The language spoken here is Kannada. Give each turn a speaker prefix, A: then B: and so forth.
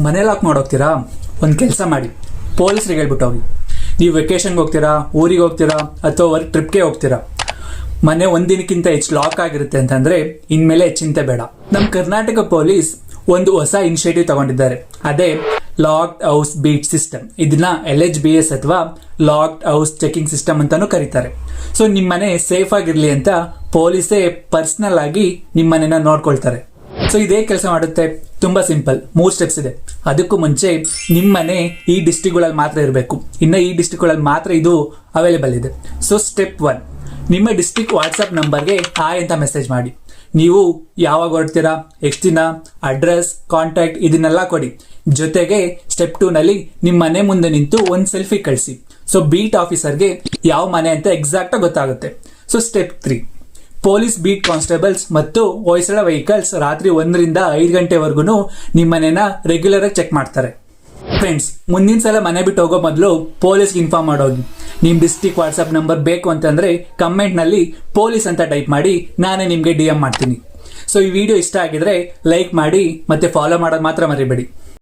A: ಮನೆ ಲಾಕ್ ಮಾಡೋಗ್ತೀರಾ? ಒಂದು ಕೆಲಸ ಮಾಡಿ, ಪೊಲೀಸ್ರಿಗೆ ಹೇಳ್ಬಿಟ್ಟು ಹೋಗಿ. ನೀವು ವೆಕೇಷನ್ಗೆ ಹೋಗ್ತೀರಾ, ಊರಿಗೆ ಹೋಗ್ತೀರಾ, ಅಥವಾ ವರ್ಕ್ ಟ್ರಿಪ್ಗೆ ಹೋಗ್ತೀರಾ, ಮನೆ ಒಂದಿನಕ್ಕಿಂತ ಹೆಚ್ಚು ಲಾಕ್ ಆಗಿರುತ್ತೆ ಅಂತಂದ್ರೆ ಇನ್ಮೇಲೆ ಚಿಂತೆ ಬೇಡ. ನಮ್ಮ ಕರ್ನಾಟಕ ಪೊಲೀಸ್ ಒಂದು ಹೊಸ ಇನಿಷಿಯೇಟಿವ್ ತಗೊಂಡಿದ್ದಾರೆ. ಅದೇ ಲಾಕ್ಡ್ ಹೌಸ್ ಬೀಟ್ ಸಿಸ್ಟಮ್. ಇದನ್ನ LHBS ಅಥವಾ ಲಾಕ್ಡ್ ಹೌಸ್ ಚೆಕಿಂಗ್ ಸಿಸ್ಟಮ್ ಅಂತಾನೂ ಕರೀತಾರೆ. ಸೊ ನಿಮ್ಮ ಮನೆ ಸೇಫ್ ಆಗಿರ್ಲಿ ಅಂತ ಪೊಲೀಸೇ ಪರ್ಸನಲ್ ಆಗಿ ನಿಮ್ಮ ಮನೆನ ನೋಡ್ಕೊಳ್ತಾರೆ. ಸೊ ಇದೇ ಕೆಲಸ ಮಾಡುತ್ತೆ. ತುಂಬಾ ಸಿಂಪಲ್, 3 ಸ್ಟೆಪ್ಸ್ ಇದೆ. ಅದಕ್ಕೂ ಮುಂಚೆ ನಿಮ್ಮ ಮನೆ ಈ ಡಿಸ್ಟ್ರಿಕ್ಟ್ಗಳಲ್ಲಿ ಮಾತ್ರ ಇರಬೇಕು. ಇನ್ನು ಈ ಡಿಸ್ಟ್ರಿಕ್ಟ್ಗಳಲ್ಲಿ ಮಾತ್ರ ಇದು ಅವೈಲೇಬಲ್ ಇದೆ. ಸೊ ಸ್ಟೆಪ್ 1, ನಿಮ್ಮ ಡಿಸ್ಟ್ರಿಕ್ಟ್ ವಾಟ್ಸಪ್ ನಂಬರ್ಗೆ ಹಾಯ್ ಅಂತ ಮೆಸೇಜ್ ಮಾಡಿ. ನೀವು ಯಾವಾಗ ಹೊರಡ್ತೀರಾ, ಎಷ್ಟು ದಿನ, ಅಡ್ರೆಸ್, ಕಾಂಟ್ಯಾಕ್ಟ್ ಇದನ್ನೆಲ್ಲ ಕೊಡಿ. ಜೊತೆಗೆ ಸ್ಟೆಪ್ 2 ನಲ್ಲಿ ನಿಮ್ಮ ಮನೆ ಮುಂದೆ ನಿಂತು ಒಂದು ಸೆಲ್ಫಿ ಕಳಿಸಿ. ಸೊ ಬೀಟ್ ಆಫೀಸರ್ಗೆ ಯಾವ ಮನೆ ಅಂತ ಎಕ್ಸಾಕ್ಟ್ ಆಗಿ ಗೊತ್ತಾಗುತ್ತೆ. So step 3, police beet constables ಮತ್ತು ಹೊಯ್ಸಳ ವೆಹಿಕಲ್ಸ್ ರಾತ್ರಿ 1 ರಿಂದ 5 ಗಂಟೆವರೆಗೂ ನಿಮ್ಮ ಮನೆನ ರೆಗ್ಯುಲರ್ ಆಗಿ ಚೆಕ್ ಮಾಡ್ತಾರೆ. ಫ್ರೆಂಡ್ಸ್, ಮುಂದಿನ ಸಲ ಮನೆ ಬಿಟ್ಟು ಹೋಗೋ ಮೊದಲು ಪೊಲೀಸ್ಗೆ ಇನ್ಫಾರ್ಮ್ ಮಾಡೋಗಿ. ನಿಮ್ಮ ಡಿಸ್ಟ್ರಿಕ್ಟ್ ವಾಟ್ಸ್ಆಪ್ ನಂಬರ್ ಬೇಕು ಅಂತಂದ್ರೆ ಕಮೆಂಟ್ ನಲ್ಲಿ ಪೊಲೀಸ್ ಅಂತ ಟೈಪ್ ಮಾಡಿ, ನಾನೇ ನಿಮಗೆ DM ಮಾಡ್ತೀನಿ. ಸೊ ಈ ವಿಡಿಯೋ ಇಷ್ಟ ಆಗಿದ್ರೆ ಲೈಕ್ ಮಾಡಿ ಮತ್ತೆ ಫಾಲೋ ಮಾಡೋದು ಮಾತ್ರ ಮರಿಬೇಡಿ.